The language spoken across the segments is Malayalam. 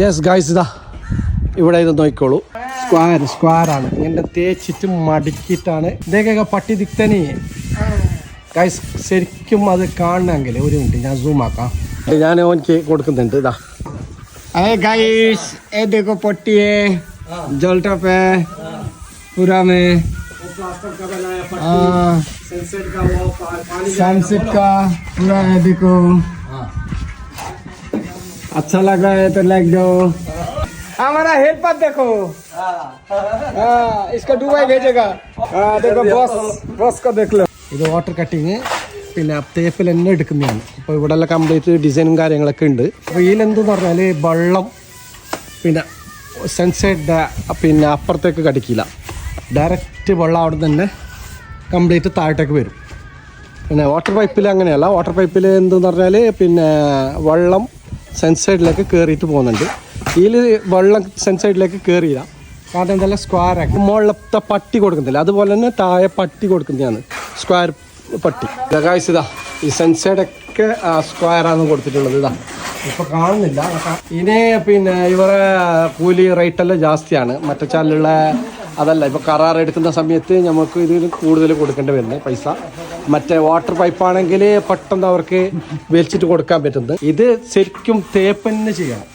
യെസ് ഗൈസ്, ഇതാ ഇവിടെ ഇത് നോക്കിക്കോളൂ. സ്ക്വയറാണ്. ഇങ്ങനെ തേച്ചിട്ട് മടക്കിയിട്ടാണ്. ഇതൊക്കെ പട്ടി ദിക്തനെ ഗൈസ്. ശരിക്കും അത് കാണണമെങ്കിൽ ഒരു മിനിറ്റ് ഞാൻ സൂം ആക്കാം. ഞാൻ ഓനിക്ക് കൊടുക്കുന്നുണ്ട്. ഇതാ गाइस, ये देखो पट्टी है, जल टॉप है पूरा में, सनसेट का पूरा है देखो. अच्छा लगा है तो लाइक दो. हमारा हेल्पर देखो, इसका दुबई भेजेगा. देखो बॉस का देख लो. ഇത് വാട്ടർ കട്ടിങ് പിന്നെ തേപ്പിൽ തന്നെ എടുക്കുന്നതാണ്. അപ്പോൾ ഇവിടെ എല്ലാം കംപ്ലീറ്റ് ഡിസൈനും കാര്യങ്ങളൊക്കെ ഉണ്ട്. അപ്പോൾ ഇതിലെന്തെന്ന് പറഞ്ഞാൽ വെള്ളം പിന്നെ സൺസൈഡ് പിന്നെ അപ്പുറത്തേക്ക് കടിക്കില്ല. ഡയറക്റ്റ് വെള്ളം അവിടെ തന്നെ കംപ്ലീറ്റ് താഴത്തേക്ക് വരും. പിന്നെ വാട്ടർ പൈപ്പിൽ അങ്ങനെയല്ല. വാട്ടർ പൈപ്പിൽ എന്തെന്ന് പറഞ്ഞാൽ പിന്നെ വെള്ളം സൺസൈഡിലേക്ക് കയറിയിട്ട് പോകുന്നുണ്ട്. ഇതിൽ വെള്ളം സൺസൈഡിലേക്ക് കയറിയില്ല. കാരണം എന്തെല്ലാം സ്ക്വയറാക്കി മുകളിലത്തെ പട്ടി കൊടുക്കുന്നില്ല, അതുപോലെ തന്നെ താഴെ പട്ടി കൊടുക്കുന്നതാണ് സ്ക്വയർ പട്ടി. ഗായ്സ്, ഇതാ ഈ സൺസൈഡൊക്കെ സ്ക്വയറാണ് കൊടുത്തിട്ടുള്ളത്. ഇതാ ഇപ്പോൾ കാണുന്നില്ല. ഇനി പിന്നെ ഇവരെ കൂലി റേറ്റെല്ലാം ജാസ്തിയാണ്. മറ്റേ ചാലുള്ള അതല്ല. ഇപ്പോൾ കരാർ എടുക്കുന്ന സമയത്ത് നമുക്ക് ഇതിന് കൂടുതൽ കൊടുക്കേണ്ടി വരുന്നത് പൈസ. മറ്റേ വാട്ടർ പൈപ്പാണെങ്കിൽ പെട്ടെന്ന് അവർക്ക് വലിച്ചിട്ട് കൊടുക്കാൻ പറ്റുന്നത്. ഇത് ശരിക്കും തേപ്പ് തന്നെ ചെയ്യണം.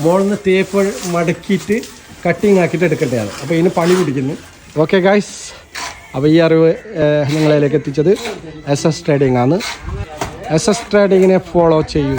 മുകളിൽ നിന്ന് തേപ്പ് മടക്കിയിട്ട് കട്ടിങ് ആക്കിയിട്ട് എടുക്കേണ്ടതാണ്. അപ്പോൾ ഇതിന് പണി പിടിക്കുന്നു. ഓക്കെ ഗായ്സ്, അപ്പോൾ ഈ അറിവ് നിങ്ങളിലേക്ക് എത്തിച്ചത് SS ട്രേഡിംഗ് ആണ്. SS ട്രേഡിങ്ങിനെ ഫോളോ ചെയ്യൂ.